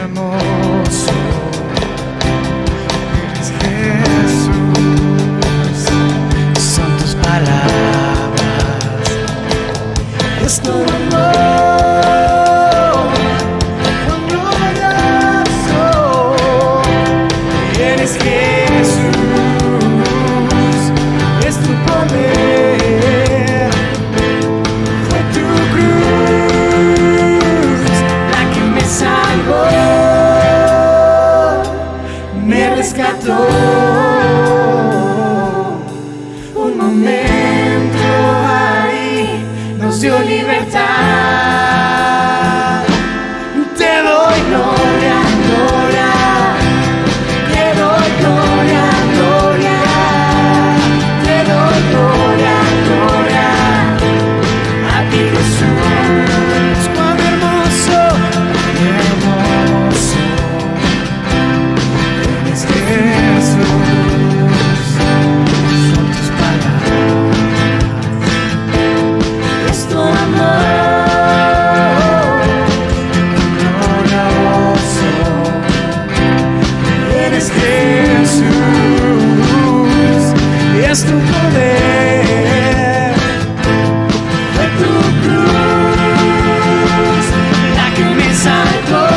hermoso. Eres Jesús, son tus palabras, es tu amor, con glorioso. Eres Jesús, es tu poder, fue tu cruz la que me salvó, me rescató. Un momento ahí nos dio libertad. Te doy gloria, gloria, te doy gloria, gloria, te doy gloria, gloria a ti, Jesús. Cuán hermoso, hermoso eres, Jesús, son tus palabras, es tu amor, glorioso. Eres Jesús, es tu poder, fue tu cruz la que me salvó,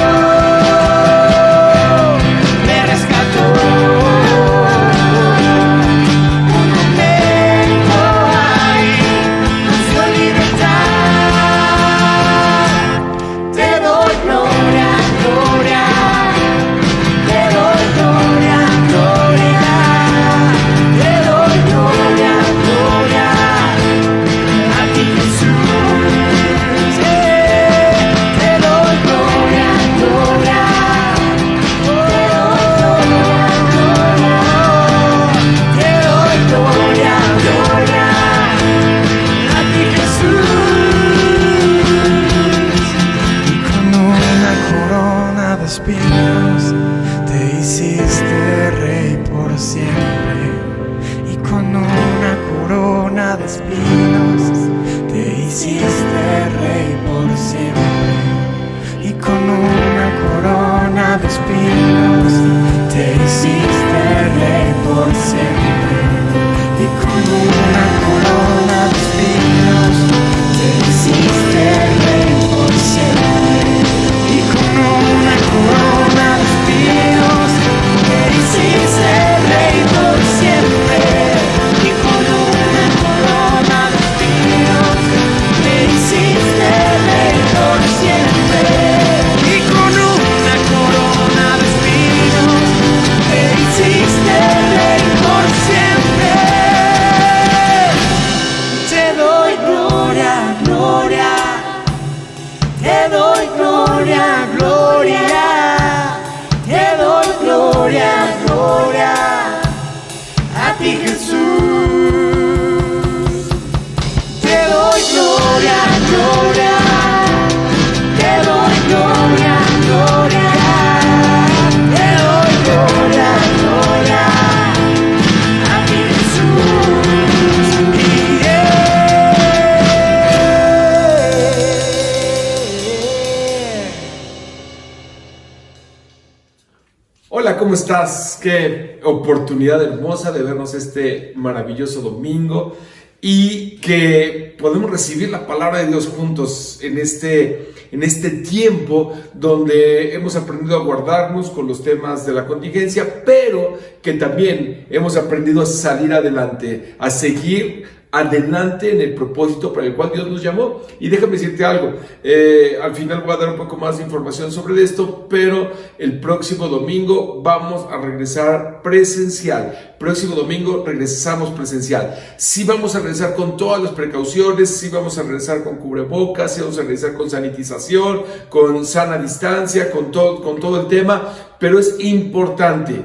me rescató. Un momento ahí nos dio libertad. Te doy gloria, gloria, te doy gloria, gloria, te doy gloria, gloria a ti, Jesús. Te doy gloria, gloria, te doy gloria, gloria a ti, Jesús. Y con una corona de espinas te hiciste rey por siempre. Y con una corona de espinas te hiciste rey por siempre. Y con una corona de espinas te hiciste rey por siempre. Y con una corona de espinas te hiciste rey por siempre. Y con una corona de espinos te hiciste rey por siempre. Y con una corona de espinos te hiciste rey por siempre. Y con una corona de espinos te hiciste rey por siempre. Te doy gloria, gloria, te doy gloria, gloria, te doy gloria, gloria a ti, Jesús. Te doy gloria, gloria, te doy gloria, gloria, te doy gloria, gloria a ti, Jesús. Hola, ¿cómo estás? Qué oportunidad hermosa de vernos este maravilloso domingo y que podemos recibir la palabra de Dios juntos en este tiempo donde hemos aprendido a guardarnos con los temas de la contingencia, pero que también hemos aprendido a salir adelante, a seguir adelante en el propósito para el cual Dios nos llamó. Y déjame decirte algo, al final voy a dar un poco más de información sobre esto, pero el próximo domingo vamos a regresar presencial. Próximo domingo regresamos presencial. Sí vamos a regresar con todas las precauciones, sí vamos a regresar con cubrebocas, sí vamos a regresar con sanitización, con sana distancia, con todo el tema, pero es importante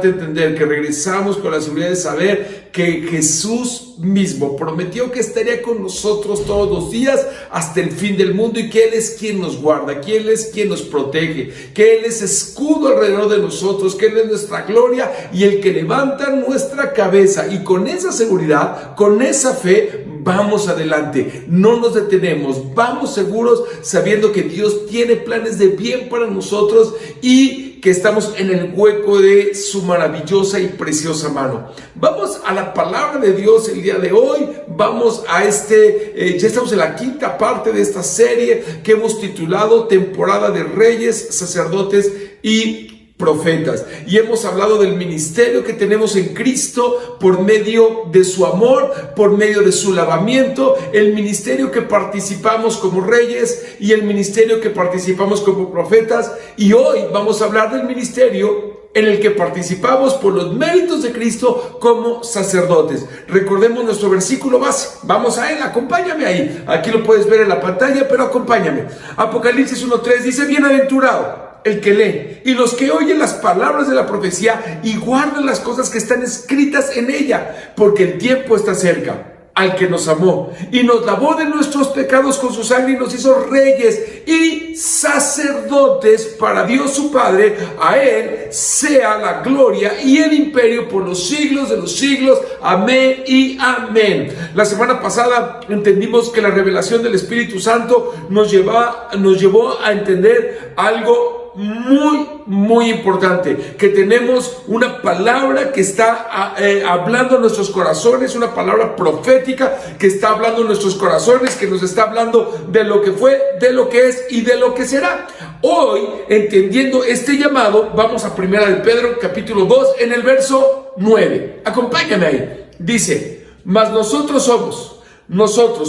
entender que regresamos con la seguridad de saber que Jesús mismo prometió que estaría con nosotros todos los días hasta el fin del mundo, y que Él es quien nos guarda, que Él es quien nos protege, que Él es escudo alrededor de nosotros, que Él es nuestra gloria y el que levanta nuestra cabeza. Y con esa seguridad, con esa fe, vamos adelante, no nos detenemos, vamos seguros sabiendo que Dios tiene planes de bien para nosotros y que estamos en el hueco de su maravillosa y preciosa mano. Vamos a la palabra de Dios el día de hoy. Vamos a ya estamos en la quinta parte de esta serie que hemos titulado Temporada de Reyes, Sacerdotes y Profetas, y hemos hablado del ministerio que tenemos en Cristo por medio de su amor, por medio de su lavamiento, el ministerio que participamos como reyes y el ministerio que participamos como profetas, y hoy vamos a hablar del ministerio en el que participamos por los méritos de Cristo como sacerdotes. Recordemos nuestro versículo base, vamos a él, acompáñame ahí, aquí lo puedes ver en la pantalla, pero acompáñame. Apocalipsis 1:3 dice: bienaventurado el que lee y los que oyen las palabras de la profecía y guardan las cosas que están escritas en ella, porque el tiempo está cerca. Al que nos amó y nos lavó de nuestros pecados con su sangre y nos hizo reyes y sacerdotes para Dios su Padre. A él sea la gloria y el imperio por los siglos de los siglos. Amén y amén. La semana pasada entendimos que la revelación del Espíritu Santo nos llevó a entender algo muy importante, que tenemos una palabra que está hablando a nuestros corazones, una palabra profética que está hablando a nuestros corazones, que nos está hablando de lo que fue, de lo que es y de lo que será. Hoy, entendiendo este llamado, vamos a 1 de Pedro capítulo 2 en el verso 9. Acompáñame ahí. Dice: mas nosotros somos,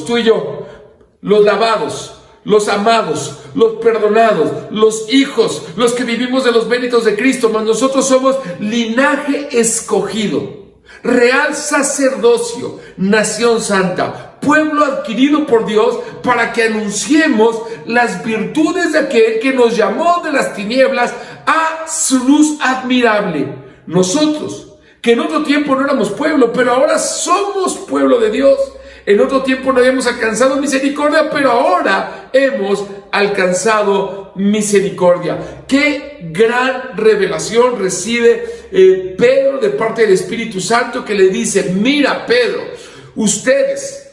tú y yo, los lavados, los amados, los perdonados, los hijos, los que vivimos de los méritos de Cristo, mas nosotros somos linaje escogido, real sacerdocio, nación santa, pueblo adquirido por Dios, para que anunciemos las virtudes de aquel que nos llamó de las tinieblas a su luz admirable. Nosotros, que en otro tiempo no éramos pueblo, pero ahora somos pueblo de Dios. En otro tiempo no habíamos alcanzado misericordia, pero ahora hemos alcanzado misericordia. Qué gran revelación recibe Pedro de parte del Espíritu Santo, que le dice: mira, Pedro, ustedes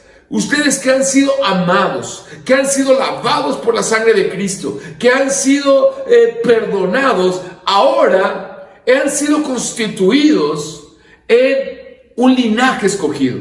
que han sido amados, que han sido lavados por la sangre de Cristo, que han sido perdonados, ahora han sido constituidos en un linaje escogido,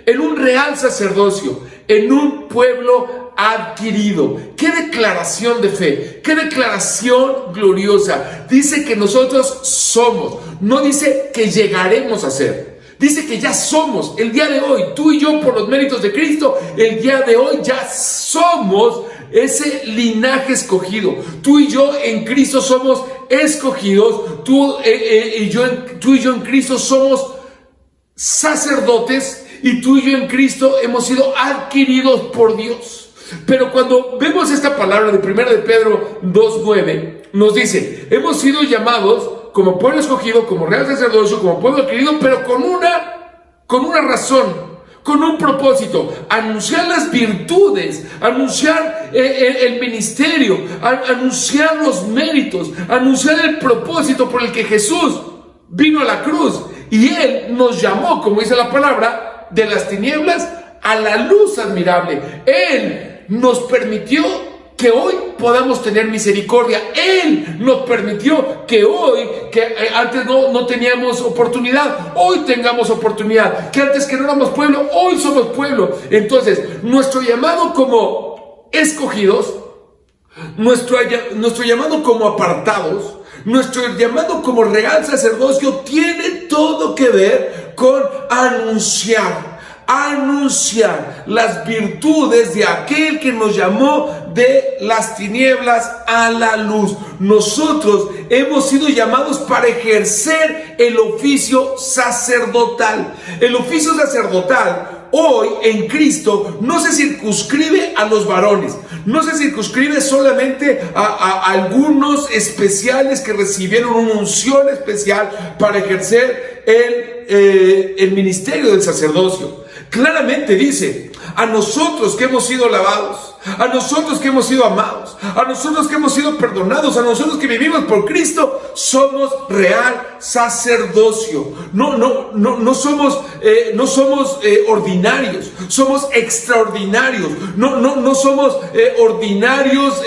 en un real sacerdocio, en un pueblo adquirido. ¡Qué declaración de fe! ¡Qué declaración gloriosa! Dice que nosotros somos, no dice que llegaremos a ser. Dice que ya somos, el día de hoy, tú y yo por los méritos de Cristo, el día de hoy ya somos ese linaje escogido. Tú y yo en Cristo somos escogidos, tú y yo en Cristo somos sacerdotes, y tú y yo en Cristo hemos sido adquiridos por Dios. Pero cuando vemos esta palabra de 1 de Pedro 2:9, nos dice: hemos sido llamados como pueblo escogido, como real sacerdocio, como pueblo adquirido, pero con una razón, con un propósito: anunciar las virtudes, anunciar el ministerio, anunciar los méritos, anunciar el propósito por el que Jesús vino a la cruz. Y Él nos llamó, como dice la palabra, de las tinieblas a la luz admirable. Él nos permitió que hoy podamos tener misericordia. Él nos permitió que hoy, que antes no teníamos oportunidad, hoy tengamos oportunidad. Que antes que no éramos pueblo, hoy somos pueblo. Entonces, nuestro llamado como escogidos, nuestro llamado como apartados, nuestro llamado como real sacerdocio tiene todo que ver con anunciar las virtudes de aquel que nos llamó de las tinieblas a la luz. Nosotros hemos sido llamados para ejercer el oficio sacerdotal. El oficio sacerdotal hoy en Cristo no se circunscribe a los varones, no se circunscribe solamente a algunos especiales que recibieron una unción especial para ejercer el ministerio del sacerdocio. Claramente dice: a nosotros que hemos sido lavados, a nosotros que hemos sido amados, a nosotros que hemos sido perdonados, a nosotros que vivimos por Cristo, somos real sacerdocio. No somos ordinarios, somos extraordinarios. No somos ordinarios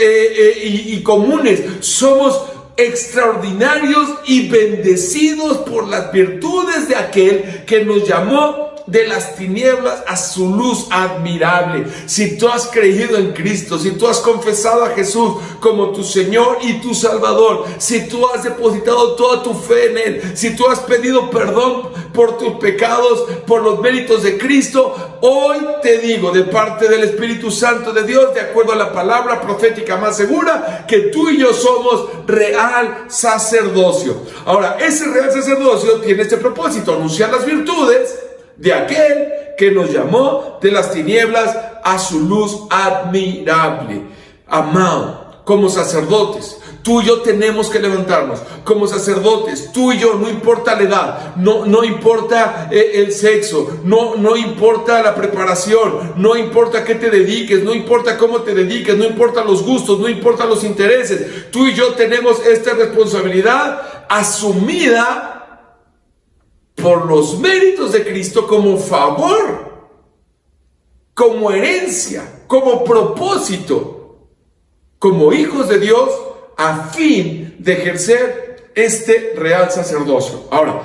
y comunes, somos extraordinarios y bendecidos por las virtudes de aquel que nos llamó de las tinieblas a su luz admirable. Si tú has creído en Cristo, si tú has confesado a Jesús como tu Señor y tu Salvador, si tú has depositado toda tu fe en Él, si tú has pedido perdón por tus pecados, por los méritos de Cristo, hoy te digo de parte del Espíritu Santo de Dios, de acuerdo a la palabra profética más segura, que tú y yo somos real sacerdocio. Ahora, ese real sacerdocio tiene este propósito: anunciar las virtudes de aquel que nos llamó de las tinieblas a su luz admirable. Amado, como sacerdotes, tú y yo tenemos que levantarnos como sacerdotes. Tú y yo, no importa la edad, no importa el sexo, no importa la preparación, no importa qué te dediques, no importa cómo te dediques, no importa los gustos, no importa los intereses. Tú y yo tenemos esta responsabilidad asumida por los méritos de Cristo, como favor, como herencia, como propósito, como hijos de Dios, a fin de ejercer este real sacerdocio. Ahora,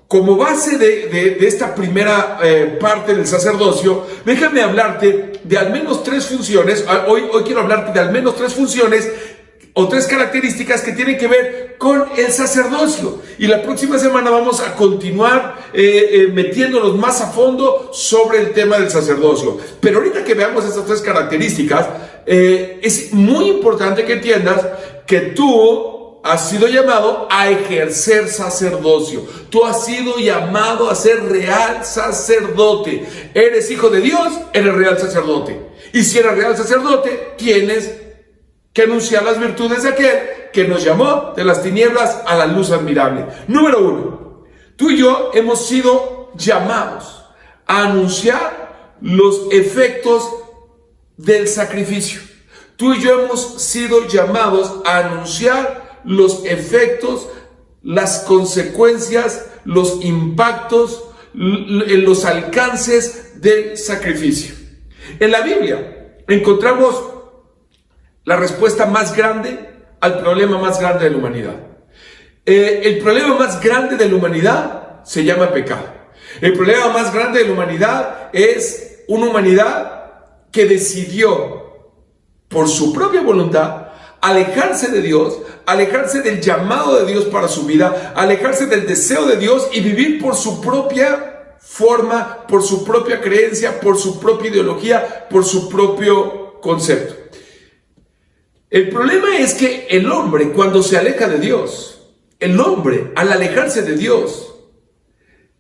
como base de esta primera parte del sacerdocio, déjame hablarte de al menos 3 funciones. Hoy quiero hablarte de al menos 3 funciones o 3 características que tienen que ver con el sacerdocio. Y la próxima semana vamos a continuar metiéndonos más a fondo sobre el tema del sacerdocio. Pero ahorita que veamos estas 3 características, es muy importante que entiendas que tú has sido llamado a ejercer sacerdocio. Tú has sido llamado a ser real sacerdote. Eres hijo de Dios, eres real sacerdote. Y si eres real sacerdote, tienes que anunciar las virtudes de aquel que nos llamó de las tinieblas a la luz admirable. Número 1, tú y yo hemos sido llamados a anunciar los efectos del sacrificio. Tú y yo hemos sido llamados a anunciar los efectos, las consecuencias, los impactos, los alcances del sacrificio. En la Biblia encontramos la respuesta más grande al problema más grande de la humanidad. El problema más grande de la humanidad se llama pecado. El problema más grande de la humanidad es una humanidad que decidió por su propia voluntad alejarse de Dios, alejarse del llamado de Dios para su vida, alejarse del deseo de Dios y vivir por su propia forma, por su propia creencia, por su propia ideología, por su propio concepto. El problema es que el hombre, cuando se aleja de Dios, el hombre, al alejarse de Dios,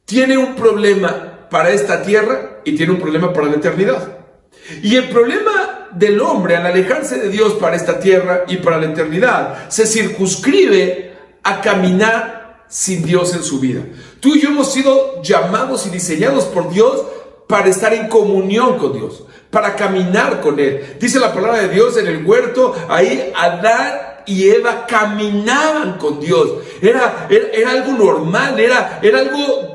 tiene un problema para esta tierra y tiene un problema para la eternidad. Y el problema del hombre al alejarse de Dios para esta tierra y para la eternidad se circunscribe a caminar sin Dios en su vida. Tú y yo hemos sido llamados y diseñados por Dios para estar en comunión con Dios, para caminar con Él. Dice la palabra de Dios en el huerto, ahí Adán y Eva caminaban con Dios. Era algo normal, era algo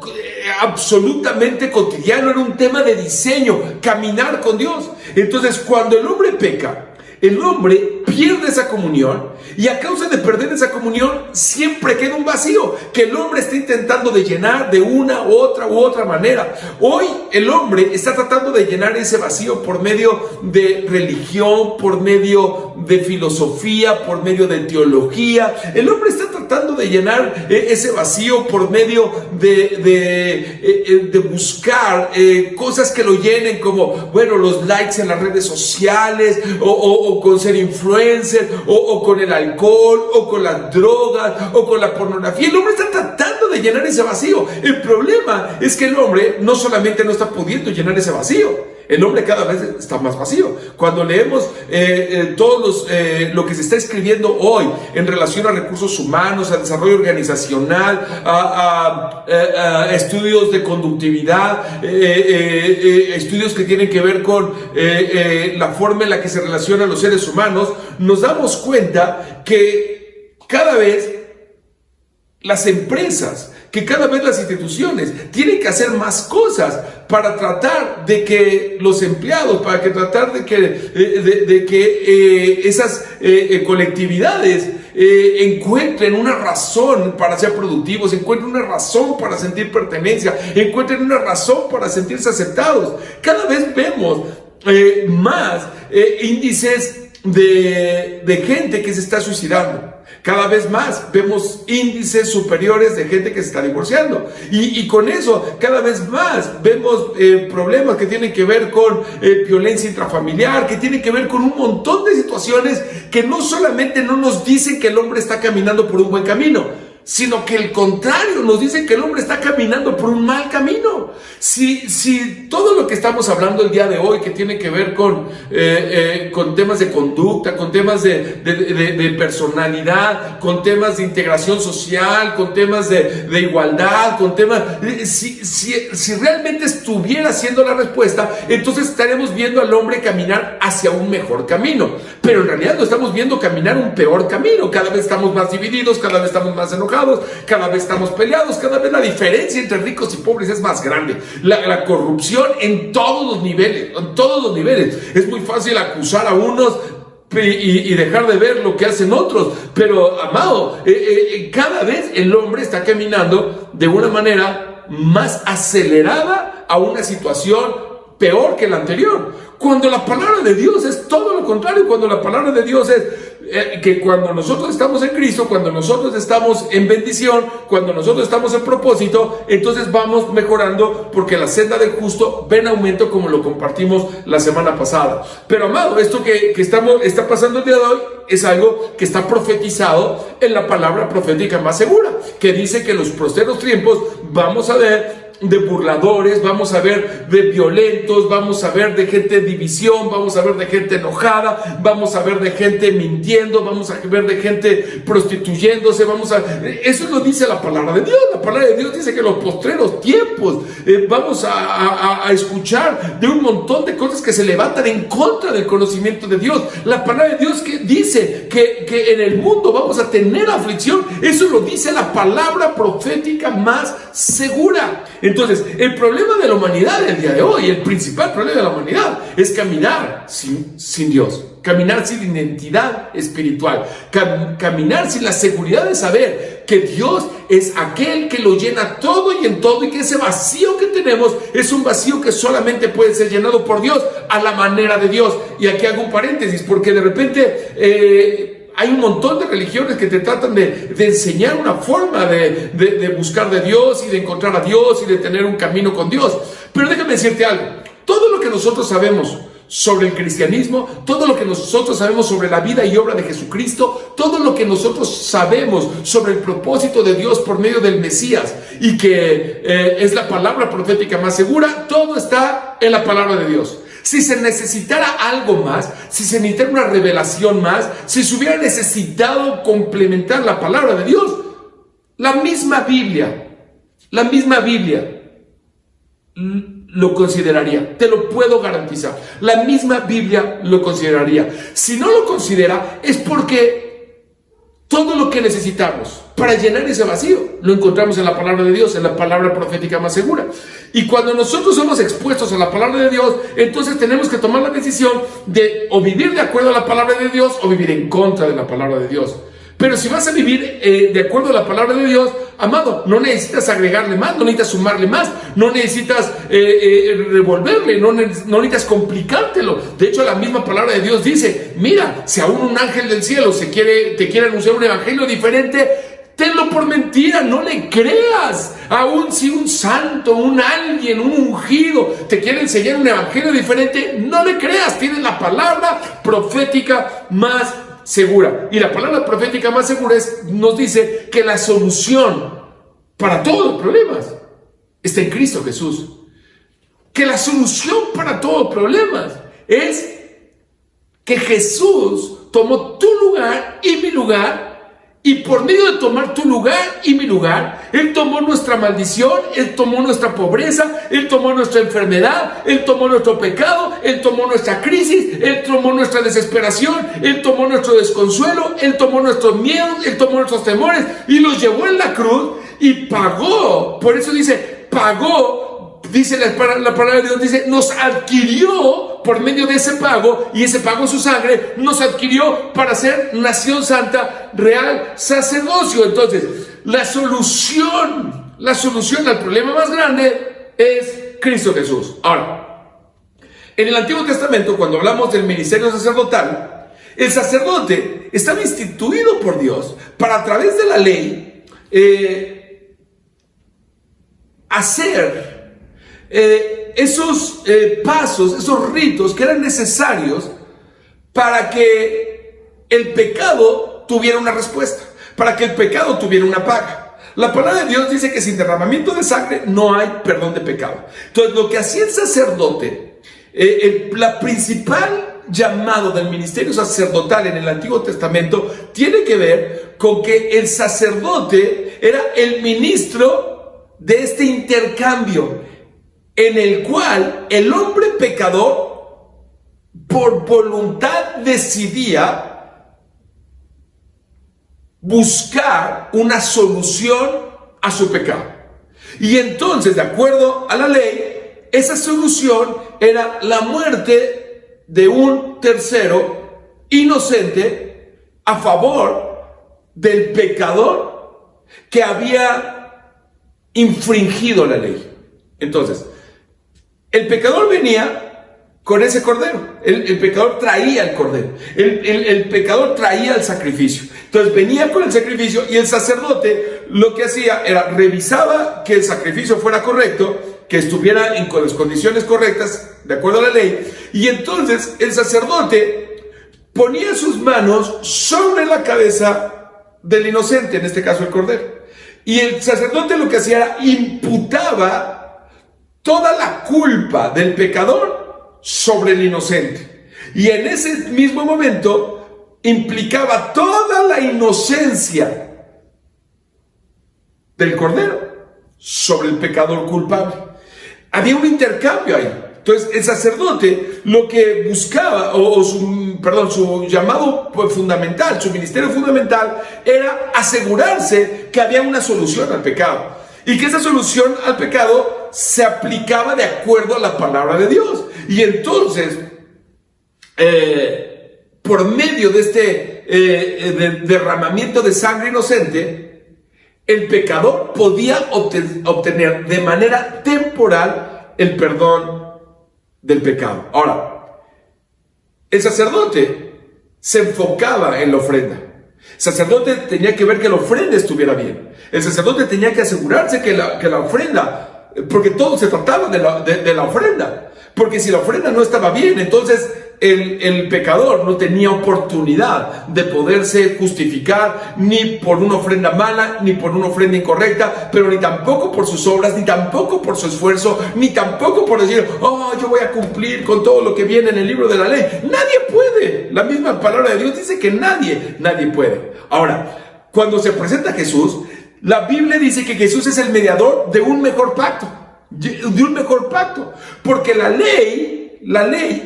absolutamente cotidiano, era un tema de diseño, caminar con Dios. Entonces, cuando el hombre peca, el hombre pierde esa comunión, y a causa de perder esa comunión siempre queda un vacío que el hombre está intentando de llenar de una u otra manera. Hoy el hombre está tratando de llenar ese vacío por medio de religión, por medio de filosofía, por medio de teología. El hombre está tratando de llenar ese vacío por medio de buscar cosas que lo llenen, como, bueno, los likes en las redes sociales, o con ser influencer, o con el alcohol, o con las drogas, o con la pornografía. El hombre está tratando de llenar ese vacío. El problema es que el hombre no solamente no está pudiendo llenar ese vacío, El hombre cada vez está más vacío. Cuando leemos lo que se está escribiendo hoy en relación a recursos humanos, a desarrollo organizacional, a estudios de conductividad, estudios que tienen que ver con la forma en la que se relacionan los seres humanos, nos damos cuenta que cada vez las empresas, que cada vez las instituciones tienen que hacer más cosas para tratar de que los empleados, para que tratar de que esas colectividades encuentren una razón para ser productivos, encuentren una razón para sentir pertenencia, encuentren una razón para sentirse aceptados. Cada vez vemos más índices de gente que se está suicidando. Cada vez más vemos índices superiores de gente que se está divorciando. Y con eso, cada vez más vemos problemas que tienen que ver con violencia intrafamiliar, que tienen que ver con un montón de situaciones que no solamente no nos dicen que el hombre está caminando por un buen camino, sino que el contrario, nos dicen que el hombre está caminando por un mal camino. Si todo lo que estamos hablando el día de hoy, que tiene que ver con temas de conducta, con temas de personalidad, con temas de integración social, con temas de igualdad, con temas, si realmente estuviera siendo la respuesta, entonces estaremos viendo al hombre caminar hacia un mejor camino. Pero en realidad lo estamos viendo caminar un peor camino. Cada vez estamos más divididos, cada vez estamos más enojados, cada vez estamos peleados, cada vez la diferencia entre ricos y pobres es más grande. La corrupción en todos los niveles, Es muy fácil acusar a unos y dejar de ver lo que hacen otros, pero amado, cada vez el hombre está caminando de una manera más acelerada a una situación peor que la anterior, cuando la palabra de Dios es todo lo contrario. Cuando la palabra de Dios es que cuando nosotros estamos en Cristo, cuando nosotros estamos en bendición, cuando nosotros estamos en propósito, entonces vamos mejorando, porque la senda del justo va en aumento, como lo compartimos la semana pasada. Pero amado, esto que está pasando el día de hoy es algo que está profetizado en la palabra profética más segura, que dice que en los posteros tiempos vamos a ver de burladores, vamos a ver de violentos, vamos a ver de gente de división, vamos a ver de gente enojada, vamos a ver de gente mintiendo, vamos a ver de gente prostituyéndose, eso lo dice la palabra de Dios. La palabra de Dios dice que en los postreros tiempos vamos a escuchar de un montón de cosas que se levantan en contra del conocimiento de Dios. La palabra de Dios que dice que en el mundo vamos a tener aflicción, eso lo dice la palabra profética más segura. Entonces, el problema de la humanidad el día de hoy, el principal problema de la humanidad, es caminar sin Dios, caminar sin identidad espiritual, caminar sin la seguridad de saber que Dios es aquel que lo llena todo y en todo, y que ese vacío que tenemos es un vacío que solamente puede ser llenado por Dios a la manera de Dios. Y aquí hago un paréntesis, porque de repente hay un montón de religiones que te tratan de enseñar una forma de buscar de Dios y de encontrar a Dios y de tener un camino con Dios. Pero déjame decirte algo, todo lo que nosotros sabemos sobre el cristianismo, todo lo que nosotros sabemos sobre la vida y obra de Jesucristo, todo lo que nosotros sabemos sobre el propósito de Dios por medio del Mesías, y que es la palabra profética más segura, todo está en la palabra de Dios. Si se necesitara algo más, si se necesitara una revelación más, si se hubiera necesitado complementar la palabra de Dios, la misma Biblia lo consideraría, te lo puedo garantizar. La misma Biblia lo consideraría. Si no lo considera, es porque todo lo que necesitamos para llenar ese vacío lo encontramos en la palabra de Dios, en la palabra profética más segura. Y cuando nosotros somos expuestos a la palabra de Dios, entonces tenemos que tomar la decisión de o vivir de acuerdo a la palabra de Dios o vivir en contra de la palabra de Dios. Pero si vas a vivir de acuerdo a la palabra de Dios, amado, no necesitas agregarle más, no necesitas sumarle más, no necesitas revolverle, no necesitas complicártelo. De hecho, la misma palabra de Dios dice, mira, si aún un ángel del cielo te quiere anunciar un evangelio diferente, tenlo por mentira, no le creas. Aún si un santo, un ungido te quiere enseñar un evangelio diferente, no le creas. Tienes la palabra profética más segura. Y la palabra profética más segura nos dice que la solución para todos los problemas está en Cristo Jesús. que la solución para todos los problemas es que Jesús tomó tu lugar y mi lugar, y por medio de tomar tu lugar y mi lugar, Él tomó nuestra maldición, Él tomó nuestra pobreza, Él tomó nuestra enfermedad, Él tomó nuestro pecado, Él tomó nuestra crisis, Él tomó nuestra desesperación, Él tomó nuestro desconsuelo, Él tomó nuestros miedos, Él tomó nuestros temores y los llevó en la cruz y pagó. Por eso dice, pagó, dice la palabra de Dios, dice, nos adquirió por medio de ese pago, y ese pago, su sangre, nos adquirió para ser nación santa, real, sacerdocio. Entonces, la solución al problema más grande es Cristo Jesús. Ahora, en el Antiguo Testamento, cuando hablamos del ministerio sacerdotal, el sacerdote estaba instituido por Dios para, a través de la ley, hacer esos pasos, esos ritos que eran necesarios para que el pecado tuviera una respuesta, para que el pecado tuviera una paga. La palabra de Dios dice que sin derramamiento de sangre no hay perdón de pecado. Entonces, lo que hacía el sacerdote, la principal llamado del ministerio sacerdotal en el Antiguo Testamento tiene que ver con que el sacerdote era el ministro de este intercambio, en el cual el hombre pecador por voluntad decidía buscar una solución a su pecado. Y entonces, de acuerdo a la ley, esa solución era la muerte de un tercero inocente a favor del pecador que había infringido la ley. Entonces, el pecador venía con ese cordero. El pecador traía el cordero. El pecador traía el sacrificio. Entonces venía con el sacrificio, y el sacerdote lo que hacía era revisaba que el sacrificio fuera correcto, que estuviera en las condiciones correctas, de acuerdo a la ley. Y entonces el sacerdote ponía sus manos sobre la cabeza del inocente, en este caso el cordero. Y el sacerdote lo que hacía era imputaba toda la culpa del pecador sobre el inocente. Y en ese mismo momento implicaba toda la inocencia del cordero sobre el pecador culpable. Había un intercambio ahí. Entonces, el sacerdote lo que buscaba, su llamado fundamental, su ministerio fundamental, era asegurarse que había una solución al pecado. Y que esa solución al pecado se aplicaba de acuerdo a la palabra de Dios. Y entonces, por medio de este derramamiento de sangre inocente, el pecador podía obtener de manera temporal el perdón del pecado. Ahora, el sacerdote se enfocaba en la ofrenda. El sacerdote tenía que ver que la ofrenda estuviera bien. El sacerdote tenía que asegurarse que la ofrenda, porque todo se trataba de la ofrenda. Porque si la ofrenda no estaba bien, entonces el pecador no tenía oportunidad de poderse justificar ni por una ofrenda mala, ni por una ofrenda incorrecta, pero ni tampoco por sus obras, ni tampoco por su esfuerzo, ni tampoco por decir, yo voy a cumplir con todo lo que viene en el libro de la ley. Nadie puede. La misma palabra de Dios dice que nadie puede. Ahora, cuando se presenta Jesús, la Biblia dice que Jesús es el mediador de un mejor pacto. Porque la ley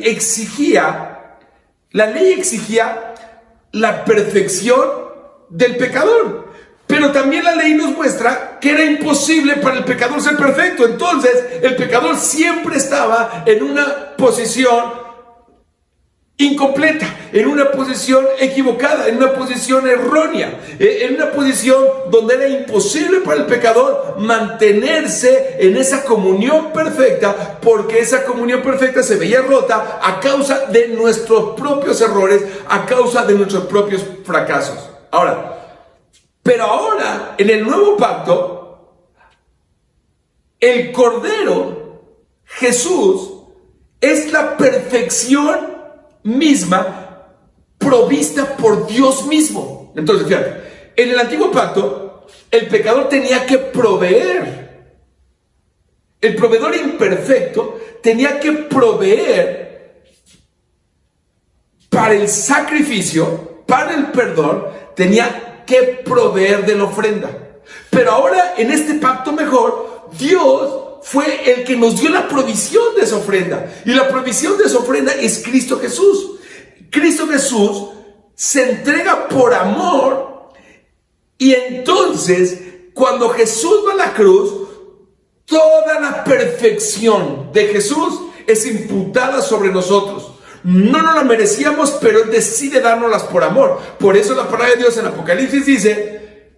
exigía la perfección del pecador. Pero también la ley nos muestra que era imposible para el pecador ser perfecto. Entonces, el pecador siempre estaba en una posición incompleta, en una posición equivocada, en una posición errónea, en una posición donde era imposible para el pecador mantenerse en esa comunión perfecta, porque esa comunión perfecta se veía rota a causa de nuestros propios errores, a causa de nuestros propios fracasos. Pero ahora, en el nuevo pacto, el Cordero, Jesús, es la perfección misma provista por Dios mismo. Entonces, fíjate, en el antiguo pacto el pecador tenía que proveer el proveedor imperfecto tenía que proveer para el sacrificio, para el perdón, tenía que proveer de la ofrenda. Pero ahora en este pacto mejor, Dios fue el que nos dio la provisión de esa ofrenda. Y la provisión de esa ofrenda es Cristo Jesús. Cristo Jesús se entrega por amor. Y entonces, cuando Jesús va a la cruz, toda la perfección de Jesús es imputada sobre nosotros. No nos la merecíamos, pero Él decide dárnoslas por amor. Por eso la palabra de Dios en Apocalipsis dice: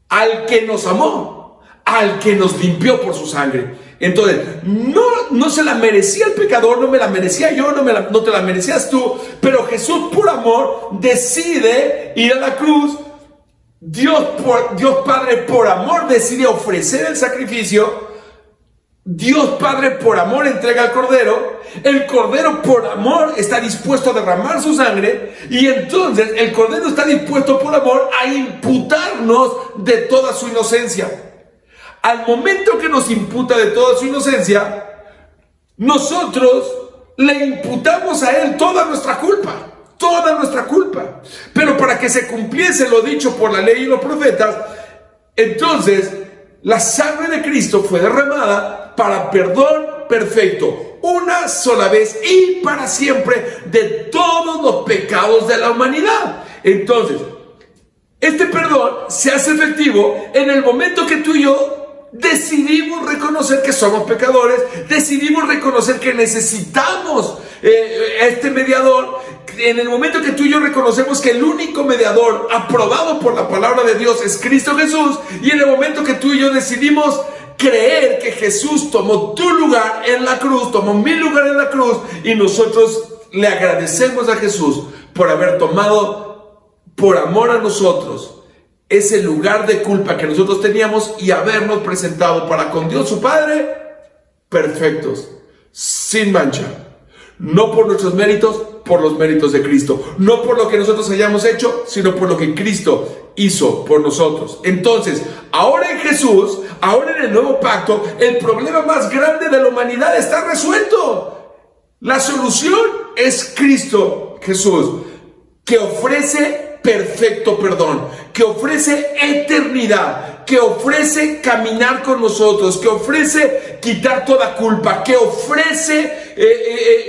al que nos amó, al que nos limpió por su sangre. Entonces, no se la merecía el pecador, no me la merecía yo, no te la merecías tú, pero Jesús por amor decide ir a la cruz. Dios Padre por amor decide ofrecer el sacrificio. Dios Padre por amor entrega al Cordero. El Cordero por amor está dispuesto a derramar su sangre. Y entonces el Cordero está dispuesto por amor a imputarnos de toda su inocencia. Al momento que nos imputa de toda su inocencia, nosotros le imputamos a Él toda nuestra culpa. Toda nuestra culpa. Pero para que se cumpliese lo dicho por la ley y los profetas, entonces la sangre de Cristo fue derramada para perdón perfecto, una sola vez y para siempre, de todos los pecados de la humanidad. Entonces, este perdón se hace efectivo en el momento que tú y yo decidimos reconocer que somos pecadores, decidimos reconocer que necesitamos este mediador. En el momento que tú y yo reconocemos que el único mediador aprobado por la palabra de Dios es Cristo Jesús, y en el momento que tú y yo decidimos creer que Jesús tomó tu lugar en la cruz, tomó mi lugar en la cruz, y nosotros le agradecemos a Jesús por haber tomado por amor a nosotros ese lugar de culpa que nosotros teníamos y habernos presentado para con Dios su Padre perfectos, sin mancha. No por nuestros méritos, por los méritos de Cristo. No por lo que nosotros hayamos hecho, sino por lo que Cristo hizo por nosotros. Entonces, ahora en Jesús, ahora en el nuevo pacto, el problema más grande de la humanidad está resuelto. La solución es Cristo Jesús, que ofrece perfecto perdón, que ofrece eternidad, que ofrece caminar con nosotros, que ofrece quitar toda culpa, que ofrece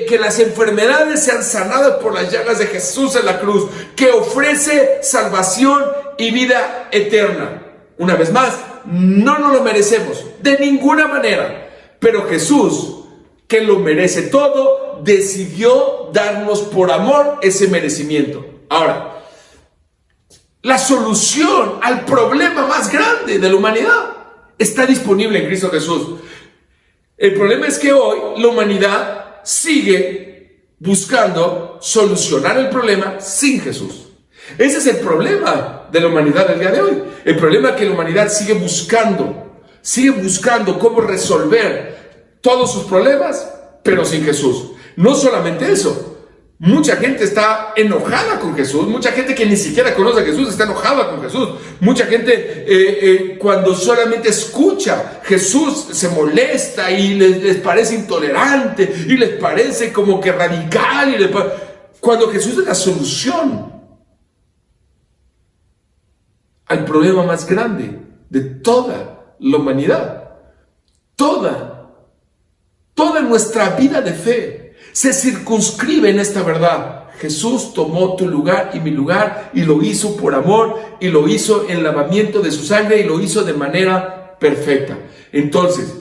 que las enfermedades sean sanadas por las llagas de Jesús en la cruz, que ofrece salvación y vida eterna. Una vez más, no nos lo merecemos de ninguna manera, pero Jesús, que lo merece todo, decidió darnos por amor ese merecimiento. Ahora, la solución al problema más grande de la humanidad está disponible en Cristo Jesús. El problema es que hoy la humanidad sigue buscando solucionar el problema sin Jesús. Ese es el problema de la humanidad del día de hoy. El problema es que la humanidad sigue buscando cómo resolver todos sus problemas, pero sin Jesús. No solamente eso. Mucha gente está enojada con Jesús, mucha gente que ni siquiera conoce a Jesús está enojada con Jesús, mucha gente cuando solamente escucha Jesús se molesta y les parece intolerante y les parece como que radical, cuando Jesús es la solución al problema más grande de toda la humanidad. Toda nuestra vida de fe se circunscribe en esta verdad. Jesús tomó tu lugar y mi lugar y lo hizo por amor y lo hizo en lavamiento de su sangre y lo hizo de manera perfecta. Entonces,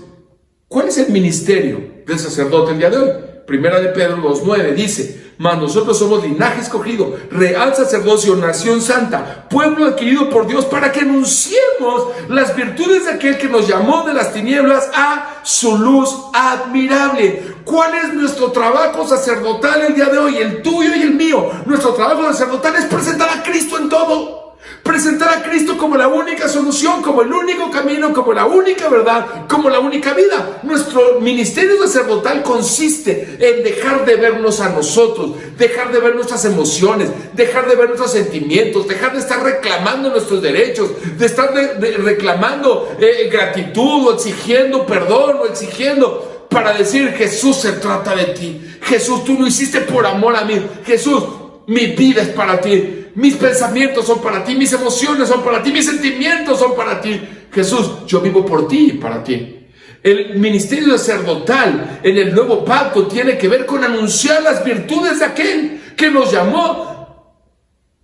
¿cuál es el ministerio del sacerdote el día de hoy? Primera de Pedro 2:9 dice: mas nosotros somos linaje escogido, real sacerdocio, nación santa, pueblo adquirido por Dios, para que anunciemos las virtudes de aquel que nos llamó de las tinieblas a su luz admirable. ¿Cuál es nuestro trabajo sacerdotal el día de hoy? El tuyo y el mío. Nuestro trabajo sacerdotal es presentar a Cristo en todo. Presentar a Cristo como la única solución, como el único camino, como la única verdad, como la única vida. Nuestro ministerio sacerdotal consiste en dejar de vernos a nosotros, dejar de ver nuestras emociones, dejar de ver nuestros sentimientos, dejar de estar reclamando nuestros derechos, de estar reclamando gratitud o exigiendo perdón o exigiendo para decir: Jesús, se trata de ti. Jesús, tú lo hiciste por amor a mí. Jesús, mi vida es para ti. Mis pensamientos son para ti, mis emociones son para ti, mis sentimientos son para ti. Jesús, yo vivo por ti y para ti. El ministerio sacerdotal en el nuevo pacto tiene que ver con anunciar las virtudes de aquel que nos llamó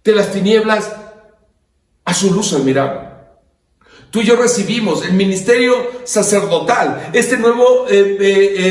de las tinieblas a su luz admirable. Tú y yo recibimos el ministerio sacerdotal, este nuevo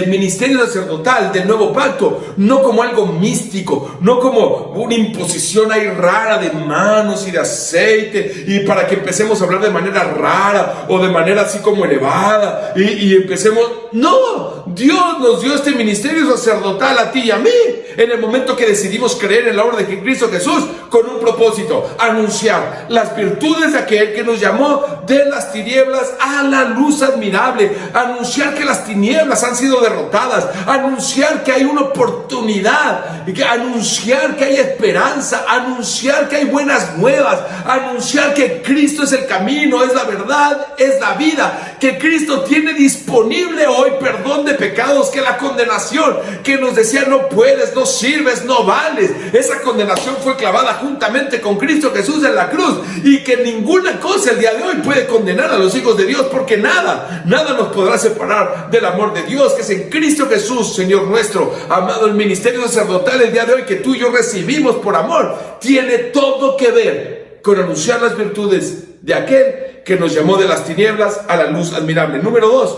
ministerio sacerdotal del nuevo pacto, no como algo místico, no como una imposición ahí rara de manos y de aceite, y para que empecemos a hablar de manera rara o de manera así como elevada y empecemos. No, Dios nos dio este ministerio sacerdotal a ti y a mí en el momento que decidimos creer en la obra de Cristo Jesús, con un propósito: anunciar las virtudes de aquel que nos llamó de las tinieblas a la luz admirable, anunciar que las tinieblas han sido derrotadas, anunciar que hay una oportunidad, anunciar que hay esperanza, anunciar que hay buenas nuevas, anunciar que Cristo es el camino, es la verdad, es la vida, que Cristo tiene disponible hoy perdón de pecados, que la condenación que nos decía no puedes, no sirves, no vales, esa condenación fue clavada juntamente con Cristo Jesús en la cruz, y que ninguna cosa el día de hoy puede condenar a los hijos de Dios, porque nada nos podrá separar del amor de Dios que es en Cristo Jesús, Señor nuestro. Amado, el ministerio sacerdotal el día de hoy que tú y yo recibimos por amor tiene todo que ver con anunciar las virtudes de aquel que nos llamó de las tinieblas a la luz admirable. Número 2,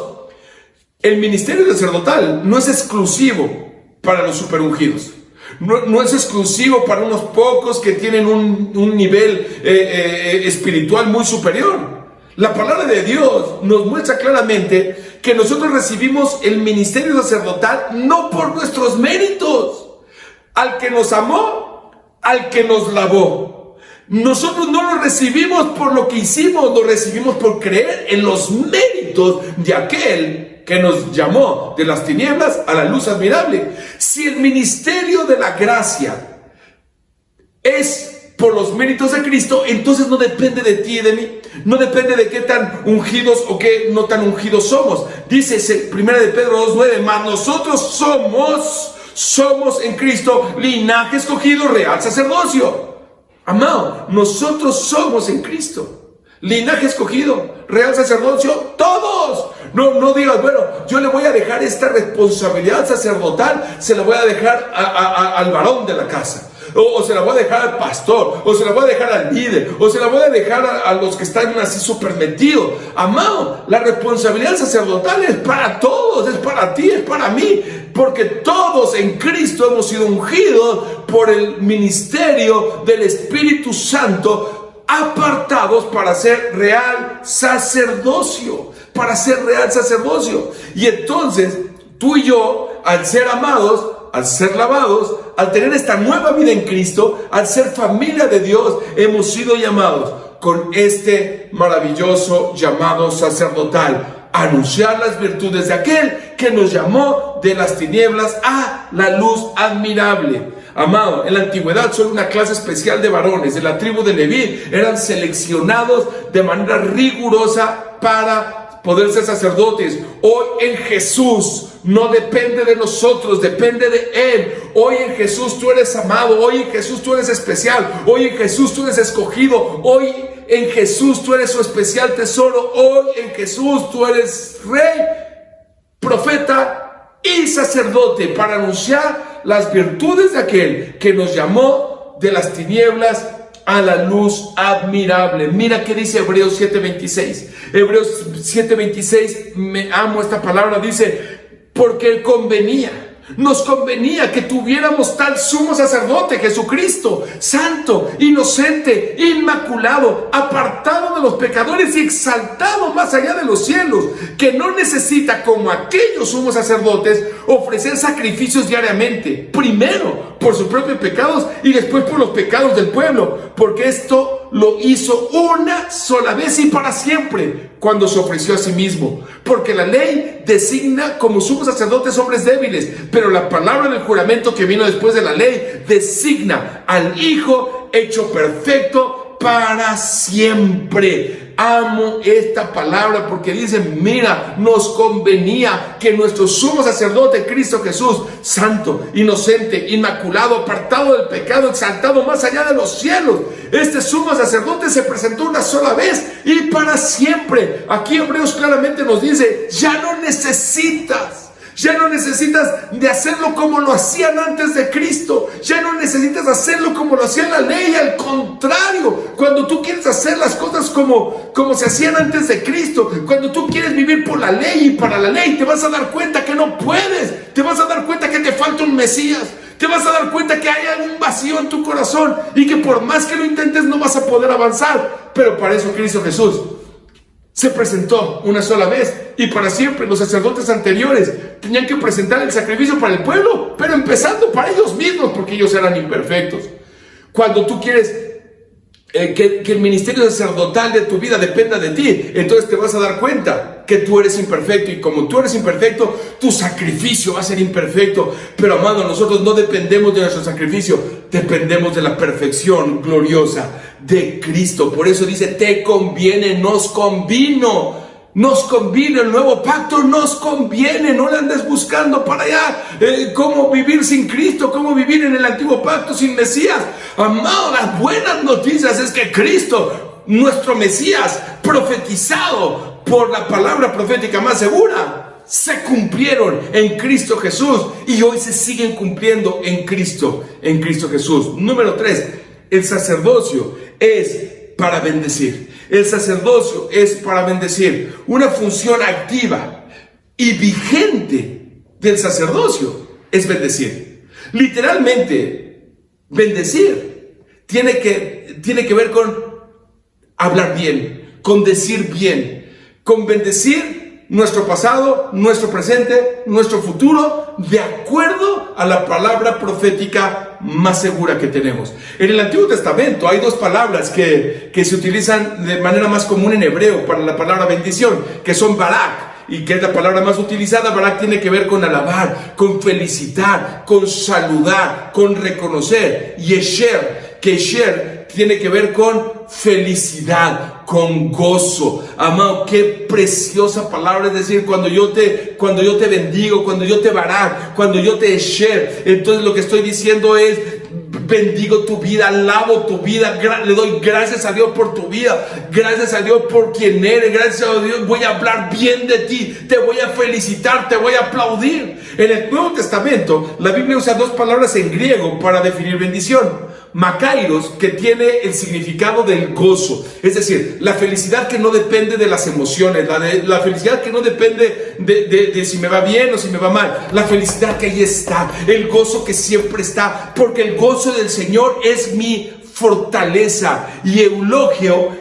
el ministerio sacerdotal no es exclusivo para los superungidos. No es exclusivo para unos pocos que tienen un nivel espiritual muy superior. La palabra de Dios nos muestra claramente que nosotros recibimos el ministerio sacerdotal no por nuestros méritos. Al que nos amó, al que nos lavó. Nosotros no lo recibimos por lo que hicimos, lo recibimos por creer en los méritos de aquel que nos llamó de las tinieblas a la luz admirable. Si el ministerio de la gracia es por los méritos de Cristo, entonces no depende de ti y de mí, no depende de qué tan ungidos o qué no tan ungidos somos. Dice 1 de Pedro 2:9, mas nosotros somos en Cristo linaje escogido, real sacerdocio. Amado, nosotros somos en Cristo linaje escogido, real sacerdocio, todos. No digas, bueno, yo le voy a dejar esta responsabilidad sacerdotal, se la voy a dejar al varón de la casa, o se la voy a dejar al pastor, o se la voy a dejar al líder, o se la voy a dejar a los que están así súper metidos. Amado, la responsabilidad sacerdotal es para todos, es para ti, es para mí, porque todos en Cristo hemos sido ungidos por el ministerio del Espíritu Santo, apartados para ser real sacerdocio, Y entonces, tú y yo, al ser amados, al ser lavados, al tener esta nueva vida en Cristo, al ser familia de Dios, hemos sido llamados con este maravilloso llamado sacerdotal: anunciar las virtudes de aquel que nos llamó de las tinieblas a la luz admirable. Amado, en la antigüedad solo una clase especial de varones de la tribu de Leví eran seleccionados de manera rigurosa para poder ser sacerdotes. Hoy en Jesús no depende de nosotros, depende de Él. Hoy en Jesús tú eres amado, hoy en Jesús tú eres especial, hoy en Jesús tú eres escogido, hoy en Jesús tú eres su especial tesoro, hoy en Jesús tú eres rey, profeta y sacerdote para anunciar las virtudes de aquel que nos llamó de las tinieblas a la luz admirable. Mira qué dice Hebreos 7:26. Hebreos 7:26, me amo esta palabra, dice: porque nos convenía que tuviéramos tal sumo sacerdote, Jesucristo, santo, inocente, inmaculado, apartado de los pecadores y exaltado más allá de los cielos, que no necesita, como aquellos sumos sacerdotes, ofrecer sacrificios diariamente, primero por sus propios pecados y después por los pecados del pueblo, porque esto lo hizo una sola vez y para siempre, cuando se ofreció a sí mismo. Porque la ley designa como sumos sacerdotes hombres débiles, pero la palabra del juramento que vino después de la ley designa al Hijo hecho perfecto para siempre. Amo esta palabra porque dice, mira, nos convenía que nuestro sumo sacerdote, Cristo Jesús, santo, inocente, inmaculado, apartado del pecado, exaltado más allá de los cielos, este sumo sacerdote se presentó una sola vez y para siempre. Aquí Hebreos claramente nos dice, ya no necesitas de hacerlo como lo hacían antes de Cristo. Ya no necesitas hacerlo como lo hacía la ley. Al contrario, cuando tú quieres hacer las cosas como se hacían antes de Cristo, cuando tú quieres vivir por la ley y para la ley, te vas a dar cuenta que no puedes. Te vas a dar cuenta que te falta un Mesías. Te vas a dar cuenta que hay algún vacío en tu corazón y que por más que lo intentes no vas a poder avanzar. Pero para eso Cristo Jesús se presentó una sola vez y para siempre. Los sacerdotes anteriores tenían que presentar el sacrificio para el pueblo, pero empezando para ellos mismos, porque ellos eran imperfectos. Cuando tú quieres que el ministerio sacerdotal de tu vida dependa de ti, entonces te vas a dar cuenta que tú eres imperfecto, y como tú eres imperfecto, tu sacrificio va a ser imperfecto. Pero amado, nosotros no dependemos de nuestro sacrificio, dependemos de la perfección gloriosa de Cristo. Por eso dice, te conviene, nos convino el nuevo pacto, nos conviene. No le andes buscando para allá cómo vivir sin Cristo, cómo vivir en el antiguo pacto sin Mesías. Amado, las buenas noticias es que Cristo, nuestro Mesías, profetizado por la palabra profética más segura, se cumplieron en Cristo Jesús y hoy se siguen cumpliendo en Cristo Jesús. Número 3, el sacerdocio es para bendecir. El sacerdocio es para bendecir. Una función activa y vigente del sacerdocio es bendecir. Literalmente, bendecir tiene que ver con hablar bien, con decir bien, con bendecir nuestro pasado, nuestro presente, nuestro futuro, de acuerdo a la palabra profética más segura que tenemos. En el Antiguo Testamento hay dos palabras que se utilizan de manera más común en hebreo para la palabra bendición, que son barak, y que es la palabra más utilizada. Barak tiene que ver con alabar, con felicitar, con saludar, con reconocer. Y esher, que esher tiene que ver con felicidad, con gozo. Amado, qué preciosa palabra. Es decir, cuando yo te bendigo, cuando yo te barak, cuando yo te esher, entonces lo que estoy diciendo es, bendigo tu vida, alabo tu vida, le doy gracias a Dios por tu vida, gracias a Dios por quien eres, gracias a Dios, voy a hablar bien de ti, te voy a felicitar, te voy a aplaudir. En el Nuevo Testamento, la Biblia usa dos palabras en griego para definir bendición. Makairos, que tiene el significado del gozo, es decir, la felicidad que no depende de las emociones, la felicidad que no depende de si me va bien o si me va mal, la felicidad que ahí está, el gozo que siempre está, porque el gozo del Señor es mi fortaleza. Y eulogio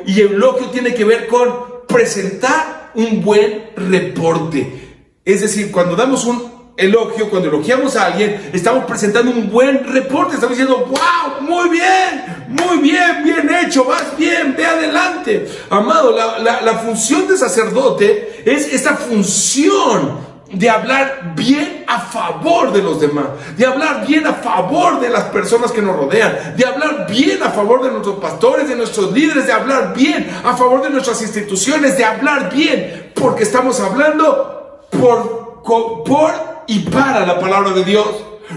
tiene que ver con presentar un buen reporte, es decir, cuando damos un elogio, cuando elogiamos a alguien, estamos presentando un buen reporte, estamos diciendo, wow, muy bien, bien hecho, vas bien, ve adelante. Amado, la función de sacerdote es esta función de hablar bien a favor de los demás, de hablar bien a favor de las personas que nos rodean, de hablar bien a favor de nuestros pastores, de nuestros líderes, de hablar bien a favor de nuestras instituciones, de hablar bien, porque estamos hablando por y para la palabra de Dios.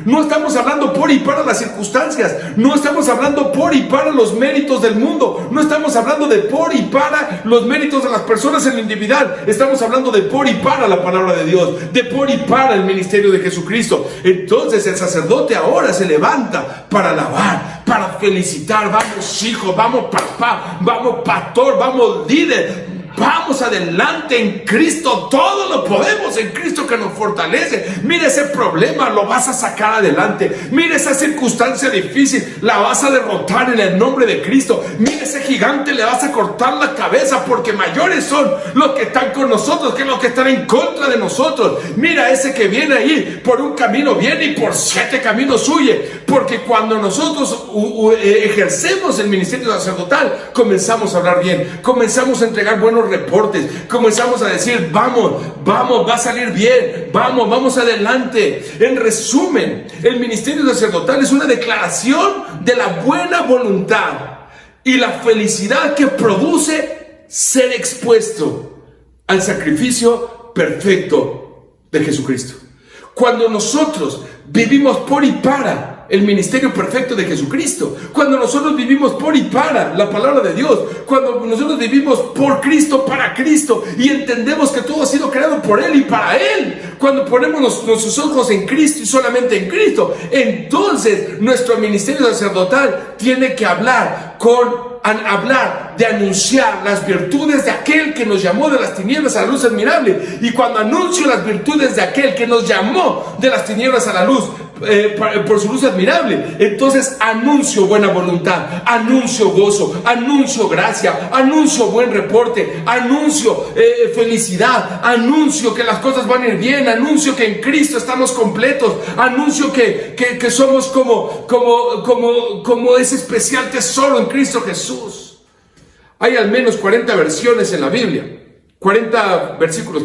No estamos hablando por y para las circunstancias, no estamos hablando por y para los méritos del mundo, no estamos hablando de por y para los méritos de las personas en lo individual, estamos hablando de por y para la palabra de Dios, de por y para el ministerio de Jesucristo. Entonces el sacerdote ahora se levanta para alabar, para felicitar. Vamos hijo, vamos papá, vamos pastor, vamos líder. vamos adelante en Cristo, todo lo podemos en Cristo que nos fortalece. Mira ese problema, lo vas a sacar adelante. Mira esa circunstancia difícil, la vas a derrotar en el nombre de Cristo. Mira ese gigante, le vas a cortar la cabeza, porque mayores son los que están con nosotros que los que están en contra de nosotros. Mira ese que viene ahí, por un camino viene y por 7 caminos huye, porque cuando nosotros ejercemos el ministerio sacerdotal, comenzamos a hablar bien, comenzamos a entregar buenos reportes, comenzamos a decir, vamos, va a salir bien, vamos adelante. En resumen, el ministerio sacerdotal es una declaración de la buena voluntad y la felicidad que produce ser expuesto al sacrificio perfecto de Jesucristo. Cuando nosotros vivimos por y para el ministerio perfecto de Jesucristo, cuando nosotros vivimos por y para la palabra de Dios, cuando nosotros vivimos por Cristo, para Cristo, y entendemos que todo ha sido creado por Él y para Él, cuando ponemos nuestros ojos en Cristo y solamente en Cristo, entonces nuestro ministerio sacerdotal tiene que hablar de anunciar las virtudes de aquel que nos llamó de las tinieblas a la luz admirable. Y cuando anuncio las virtudes de aquel que nos llamó de las tinieblas a la luz por su luz admirable, entonces anuncio buena voluntad, anuncio gozo, anuncio gracia, anuncio buen reporte, anuncio felicidad, anuncio que las cosas van a ir bien, anuncio que en Cristo estamos completos, anuncio que somos como ese especial tesoro en Cristo Jesús. Hay al menos 40 versiones en la Biblia, 40 versículos,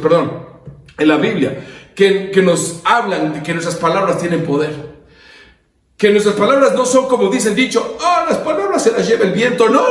en la Biblia, que nos hablan de que nuestras palabras tienen poder. Que nuestras palabras no son como dice el dicho, las palabras se las lleva el viento. No.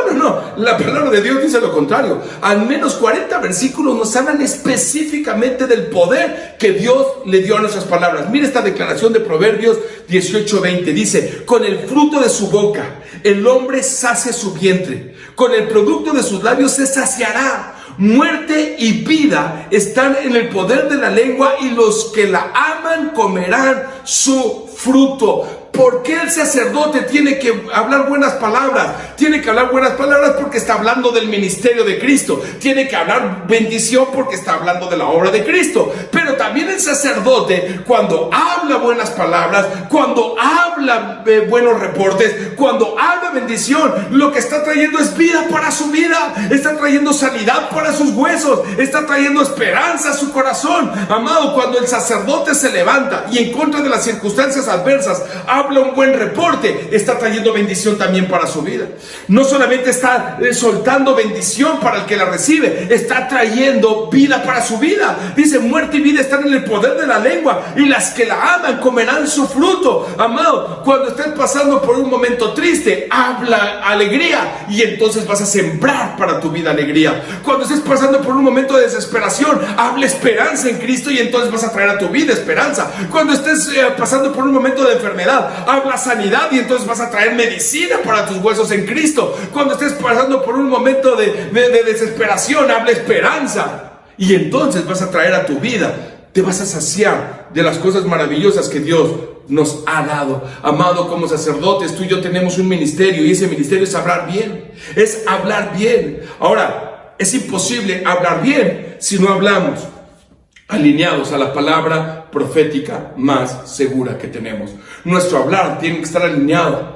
La palabra de Dios dice lo contrario. Al menos 40 versículos nos hablan específicamente del poder que Dios le dio a nuestras palabras. Mira esta declaración de Proverbios 18:20. Dice, con el fruto de su boca el hombre sacia su vientre, con el producto de sus labios se saciará. Muerte y vida están en el poder de la lengua, y los que la aman comerán su fruto. ¿Por qué el sacerdote tiene que hablar buenas palabras? Tiene que hablar buenas palabras porque está hablando del ministerio de Cristo. Tiene que hablar bendición porque está hablando de la obra de Cristo. Pero también el sacerdote, cuando habla buenas palabras, cuando habla buenos reportes, cuando habla bendición, lo que está trayendo es vida para su vida. Está trayendo sanidad para sus huesos. Está trayendo esperanza a su corazón. Amado, cuando el sacerdote se levanta y en contra de las circunstancias adversas habla un buen reporte, está trayendo bendición también para su vida. No solamente está soltando bendición para el que la recibe, está trayendo vida para su vida. Dice, muerte y vida están en el poder de la lengua, y las que la aman comerán su fruto. Amado, cuando estés pasando por un momento triste, habla alegría, y entonces vas a sembrar para tu vida alegría. Cuando estés pasando por un momento de desesperación, habla esperanza en Cristo, y entonces vas a traer a tu vida esperanza. Cuando estés pasando por un momento de enfermedad, habla sanidad, y entonces vas a traer medicina para tus huesos en Cristo. Cuando estés pasando por un momento de desesperación, habla esperanza, y entonces vas a traer a tu vida, te vas a saciar de las cosas maravillosas que Dios nos ha dado. Amado, como sacerdotes, tú y yo tenemos un ministerio, y ese ministerio es hablar bien. Es hablar bien. Ahora, es imposible hablar bien si no hablamos alineados a la palabra profética más segura que tenemos. Nuestro hablar tiene que estar alineado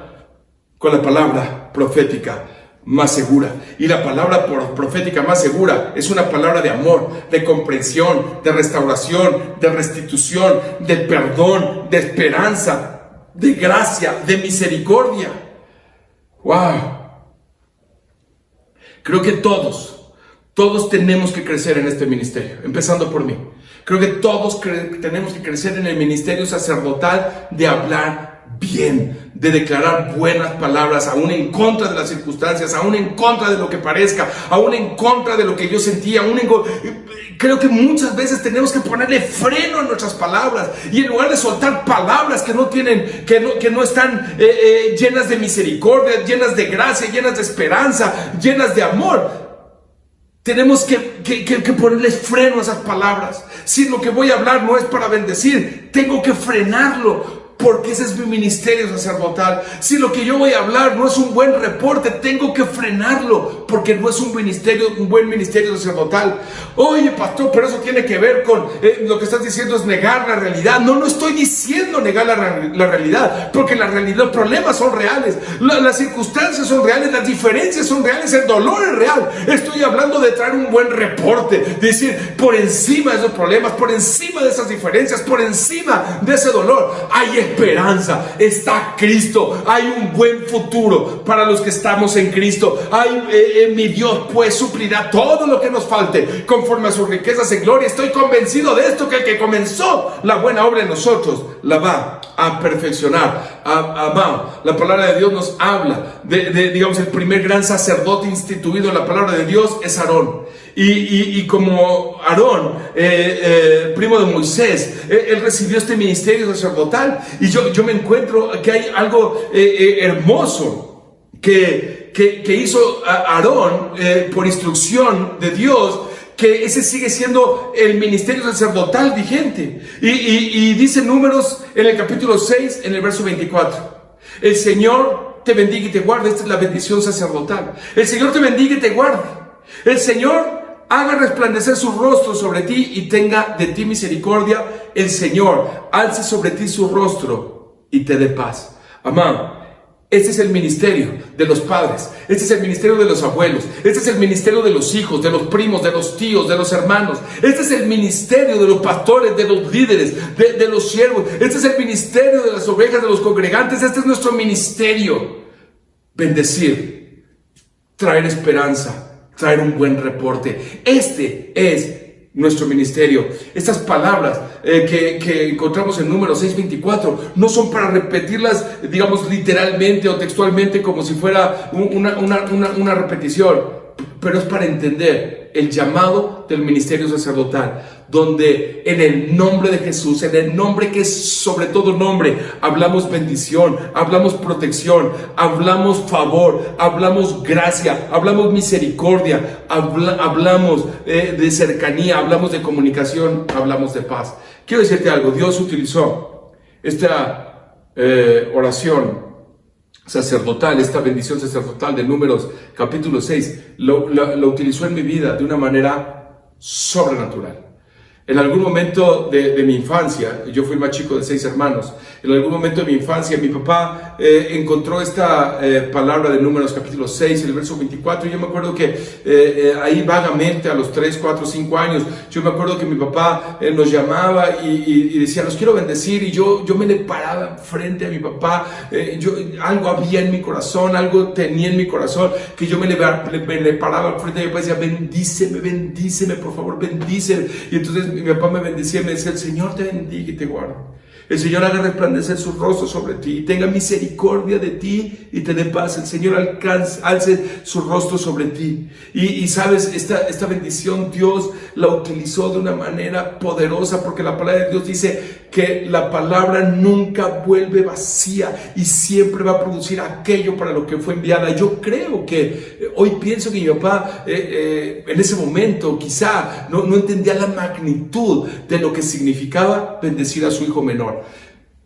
con la palabra profética más segura. Y la palabra profética más segura es una palabra de amor, de comprensión, de restauración, de restitución, de perdón, de esperanza, de gracia, de misericordia. ¡Wow! Creo que todos tenemos que crecer en este ministerio, empezando por mí. Creo que todos tenemos que crecer en el ministerio sacerdotal de hablar bien, de declarar buenas palabras, aún en contra de las circunstancias, aún en contra de lo que parezca, aún en contra de lo que yo sentía, creo que muchas veces tenemos que ponerle freno a nuestras palabras, y en lugar de soltar palabras que no están llenas de misericordia, llenas de gracia, llenas de esperanza, llenas de amor, tenemos que ponerle freno a esas palabras. Si lo que voy a hablar no es para bendecir, tengo que frenarlo, porque ese es mi ministerio sacerdotal. Si lo que yo voy a hablar no es un buen reporte, tengo que frenarlo, porque no es un buen ministerio sacerdotal. Oye, pastor, pero eso tiene que ver con lo que estás diciendo es negar la realidad. No estoy diciendo negar la realidad, porque los problemas son reales, las circunstancias son reales, las diferencias son reales, el dolor es real. Estoy hablando de traer un buen reporte, de decir, por encima de esos problemas, por encima de esas diferencias, por encima de ese dolor, hay esperanza, está Cristo, hay un buen futuro para los que estamos en Cristo. Mi Dios pues suplirá todo lo que nos falte conforme a sus riquezas en gloria. Estoy convencido de esto, que el que comenzó la buena obra en nosotros la va a perfeccionar. La palabra de Dios nos habla digamos, el primer gran sacerdote instituido en la palabra de Dios es Aarón. Y como Aarón, primo de Moisés, él recibió este ministerio sacerdotal. Y yo me encuentro que hay algo hermoso que hizo Aarón por instrucción de Dios, que ese sigue siendo el ministerio sacerdotal vigente. Y dice Números en el capítulo 6, en el verso 24. El Señor te bendiga y te guarde. Esta es la bendición sacerdotal. El Señor te bendiga y te guarde. El Señor haga resplandecer su rostro sobre ti y tenga de ti misericordia. El Señor alce sobre ti su rostro y te dé paz. Amén. Este es el ministerio de los padres, este es el ministerio de los abuelos, este es el ministerio de los hijos, de los primos, de los tíos, de los hermanos. Este es el ministerio de los pastores, de los líderes, de los siervos. Este es el ministerio de las ovejas, de los congregantes. Este es nuestro ministerio. Bendecir, traer esperanza, traer un buen reporte. Este es nuestro ministerio. Estas palabras que encontramos en Números 6:24 no son para repetirlas, digamos, literalmente o textualmente como si fuera una repetición, pero es para entender el llamado del ministerio sacerdotal, donde en el nombre de Jesús, en el nombre que es sobre todo nombre, hablamos bendición, hablamos protección, hablamos favor, hablamos gracia, hablamos misericordia, hablamos de cercanía, hablamos de comunicación, hablamos de paz. Quiero decirte algo, Dios utilizó esta oración sacerdotal, esta bendición sacerdotal de Números capítulo 6, lo utilizó en mi vida de una manera sobrenatural. En algún momento de mi infancia, yo fui el más chico de 6 hermanos, en algún momento de mi infancia mi papá encontró esta palabra de Números capítulo 6, el verso 24, y yo me acuerdo que ahí vagamente a los 3, 4, 5 años, yo me acuerdo que mi papá nos llamaba y decía, los quiero bendecir, y yo me le paraba frente a mi papá, algo había en mi corazón, algo tenía en mi corazón, que yo me le paraba frente a mi papá y decía, bendíceme, por favor, bendíceme. Y entonces mi papá me bendecía y me decía, el Señor te bendiga y te guarde. El Señor haga resplandecer su rostro sobre ti y tenga misericordia de ti y te dé paz. El Señor alce su rostro sobre ti. Y sabes, esta bendición Dios la utilizó de una manera poderosa, porque la palabra de Dios dice que la palabra nunca vuelve vacía y siempre va a producir aquello para lo que fue enviada. Yo creo que hoy pienso que mi papá en ese momento quizá no entendía la magnitud de lo que significaba bendecir a su hijo menor.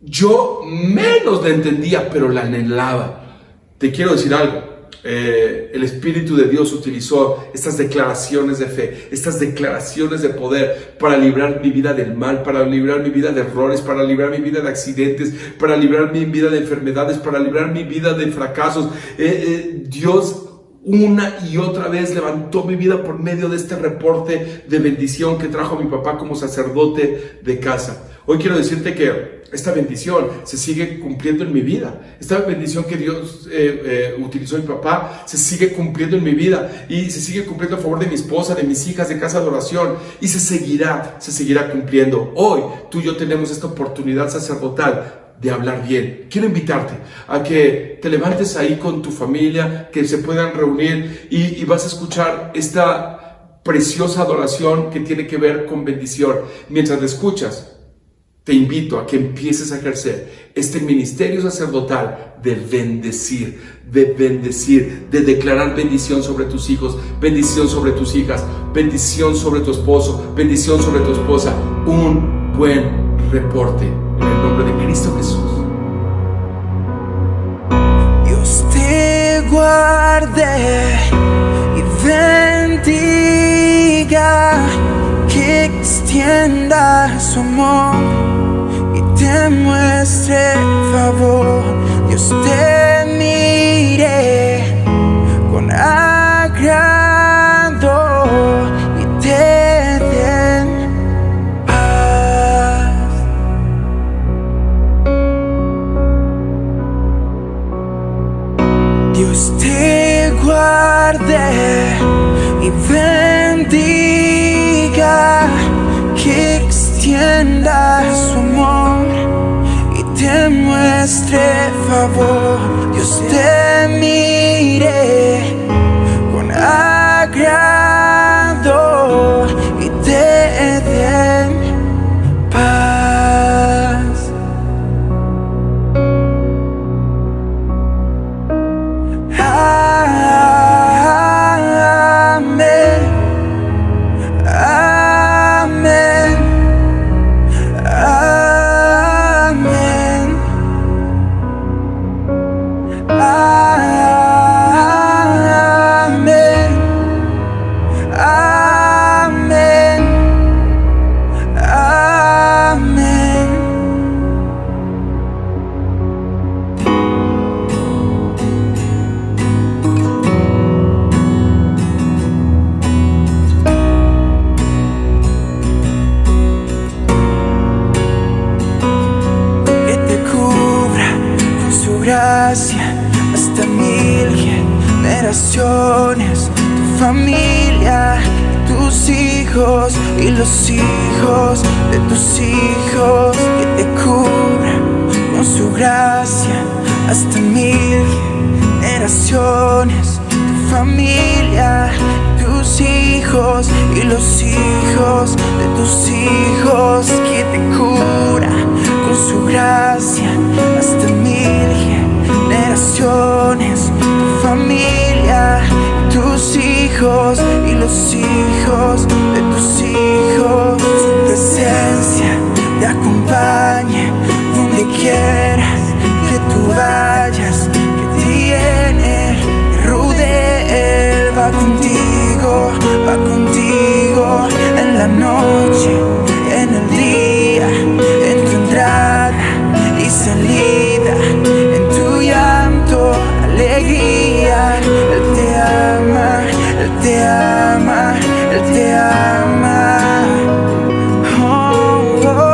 Yo menos la entendía, pero la anhelaba. Te quiero decir algo. El Espíritu de Dios utilizó estas declaraciones de fe, estas declaraciones de poder para librar mi vida del mal, para librar mi vida de errores, para librar mi vida de accidentes, para librar mi vida de enfermedades, para librar mi vida de fracasos. Dios una y otra vez levantó mi vida por medio de este reporte de bendición que trajo mi papá como sacerdote de casa. Hoy quiero decirte que esta bendición se sigue cumpliendo en mi vida. Esta bendición que Dios utilizó en mi papá se sigue cumpliendo en mi vida y se sigue cumpliendo a favor de mi esposa, de mis hijas, de Casa de Oración, y se seguirá cumpliendo. Hoy tú y yo tenemos esta oportunidad sacerdotal de hablar bien. Quiero invitarte a que te levantes ahí con tu familia, que se puedan reunir y vas a escuchar esta preciosa adoración que tiene que ver con bendición. Mientras la escuchas, te invito a que empieces a ejercer este ministerio sacerdotal de bendecir, de declarar bendición sobre tus hijos, bendición sobre tus hijas, bendición sobre tu esposo, bendición sobre tu esposa. Un buen reporte en el nombre de Cristo Jesús. guarde y bendiga, que extienda su amor y te muestre favor. Dios te mire con agrado y te den paz. Dios te guarde y bendiga, que extienda su amor y te muestre favor. Dios te mire con agrado y te den paz. Amén. Amén. Amén. Amén. Amén. Amén. Que te cubra con su gracia hasta 1000 generaciones, tu familia y tus hijos y los hijos de tus hijos. Que te cubra con su gracia hasta 1000 generaciones, tu familia y tus hijos y los hijos de tus hijos. Que te cubra con su gracia hasta 1000 generaciones, tu familia, tus hijos y los hijos de tus hijos. Su presencia te acompañe donde quieras que tú vayas, que te llene, te rodee. Él va contigo en la noche, en el día, en tu entrada y salida, en tu llanto, alegría. Él te ama, Él te ama, Él te ama. Oh, oh.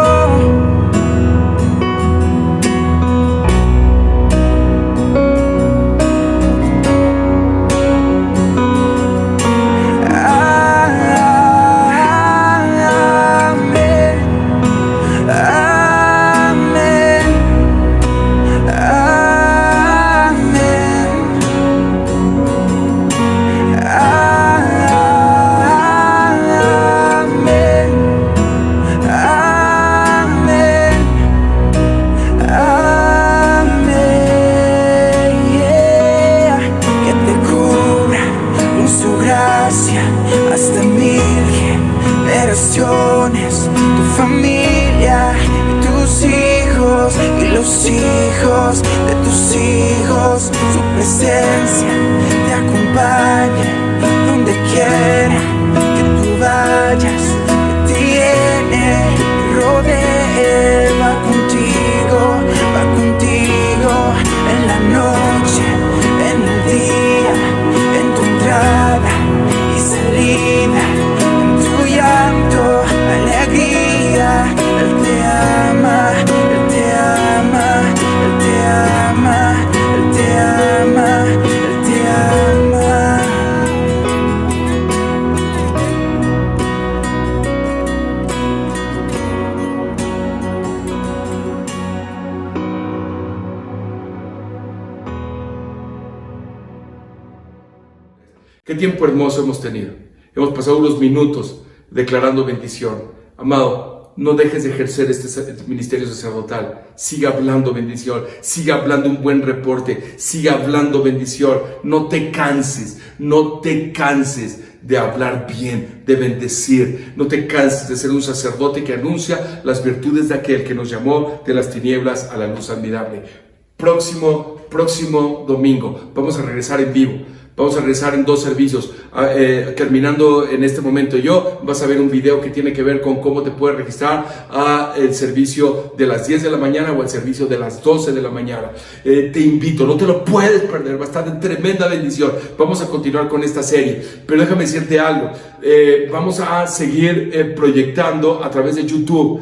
Hasta 1000 generaciones, tu familia y tus hijos y los hijos de tus hijos. Su presencia te acompañe donde quiera que tú vayas, que te llene y rodee. Va contigo en la noche, en el día, en tu entrada y salida, en tu llanto, alegría. Él te ama, Él te ama, Él te ama, Él te ama, Él te ama. Qué tiempo hermoso hemos tenido. Hemos pasado unos minutos declarando bendición. Amado, no dejes de ejercer este ministerio sacerdotal. Siga hablando bendición. Siga hablando un buen reporte. Siga hablando bendición. No te canses. No te canses de hablar bien, de bendecir. No te canses de ser un sacerdote que anuncia las virtudes de aquel que nos llamó de las tinieblas a la luz admirable. Próximo próximo domingo. Vamos a regresar en vivo. Vamos a regresar en 2 servicios. Terminando en este momento vas a ver un video que tiene que ver con cómo te puedes registrar a el servicio de las 10 de la mañana o el servicio de las 12 de la mañana. Te invito, no te lo puedes perder, va a estar de tremenda bendición. Vamos a continuar con esta serie, pero déjame decirte algo. Vamos a seguir proyectando a través de YouTube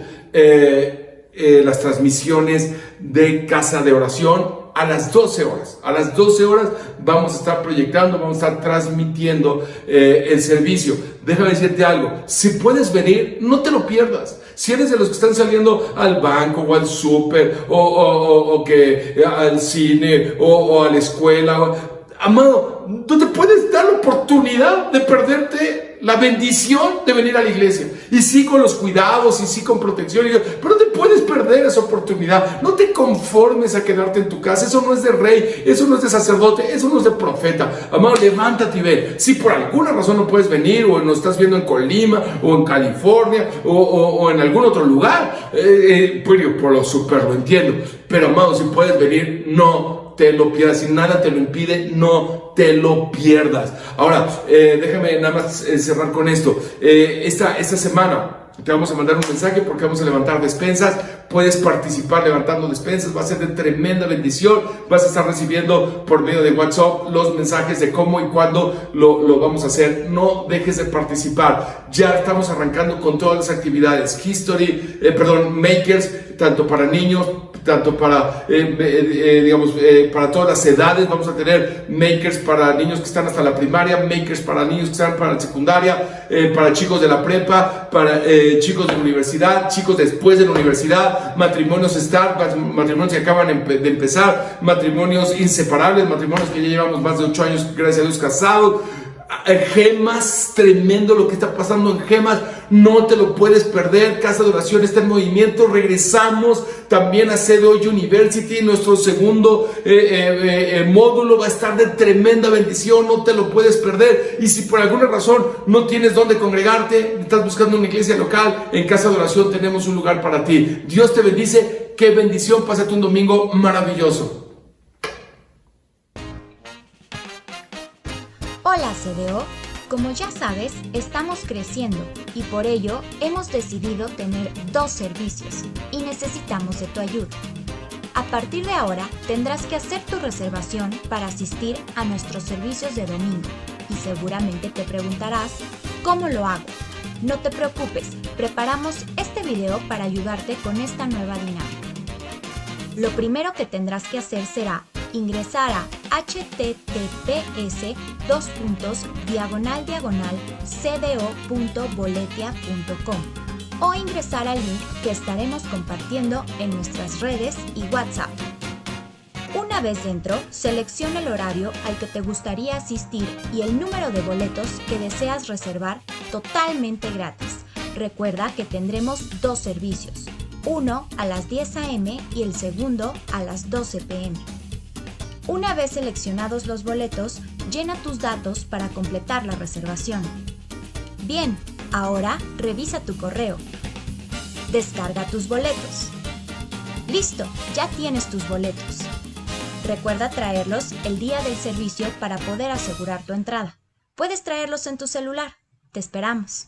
las transmisiones de Casa de Oración. A las 12 horas. A las 12 horas vamos a estar proyectando, vamos a estar transmitiendo el servicio. Déjame decirte algo. Si puedes venir, no te lo pierdas. Si eres de los que están saliendo al banco o al súper o que al cine o a la escuela, amado, no te puedes dar la oportunidad de perderte la bendición de venir a la iglesia. Y sí con los cuidados, y sí con protección, pero no te puedes perder esa oportunidad. No te conformes a quedarte en tu casa. Eso no es de rey, eso no es de sacerdote, eso no es de profeta. Amado, levántate y ven. Si por alguna razón no puedes venir, o nos estás viendo en Colima, o en California, o en algún otro lugar, pues yo por lo súper lo entiendo. Pero amado, si puedes venir, no te lo pierdas. Si nada te lo impide, no te lo pierdas. Ahora, déjame nada más cerrar con esto. Esta semana te vamos a mandar un mensaje porque vamos a levantar despensas. Puedes participar levantando despensas, va a ser de tremenda bendición. Vas a estar recibiendo por medio de WhatsApp los mensajes de cómo y cuándo lo vamos a hacer. No dejes de participar. Ya estamos arrancando con todas las actividades. Makers, tanto para niños, tanto para, para todas las edades. Vamos a tener makers para niños que están hasta la primaria, makers para niños que están para la secundaria, para chicos de la prepa, para chicos de la universidad, chicos después de la universidad, matrimonios matrimonios que acaban de empezar, matrimonios inseparables, matrimonios que ya llevamos más de 8 años, gracias a Dios, casados. Gemas, tremendo lo que está pasando en Gemas, no te lo puedes perder. Casa de Oración está en movimiento. Regresamos también a CDO University. Nuestro segundo módulo va a estar de tremenda bendición, no te lo puedes perder. Y si por alguna razón no tienes dónde congregarte, estás buscando una iglesia local, en Casa de Oración tenemos un lugar para ti. Dios te bendice, qué bendición, pásate un domingo maravilloso. Hola CDO, como ya sabes, estamos creciendo y por ello hemos decidido tener 2 servicios y necesitamos de tu ayuda. A partir de ahora tendrás que hacer tu reservación para asistir a nuestros servicios de domingo y seguramente te preguntarás, ¿cómo lo hago? No te preocupes, preparamos este video para ayudarte con esta nueva dinámica. Lo primero que tendrás que hacer será ingresar a https://cdo.boletia.com o ingresar al link que estaremos compartiendo en nuestras redes y WhatsApp. Una vez dentro, selecciona el horario al que te gustaría asistir y el número de boletos que deseas reservar totalmente gratis. Recuerda que tendremos 2 servicios, uno a las 10 a.m. y el segundo a las 12 p.m. Una vez seleccionados los boletos, llena tus datos para completar la reservación. Bien, ahora revisa tu correo. Descarga tus boletos. ¡Listo! Ya tienes tus boletos. Recuerda traerlos el día del servicio para poder asegurar tu entrada. Puedes traerlos en tu celular. Te esperamos.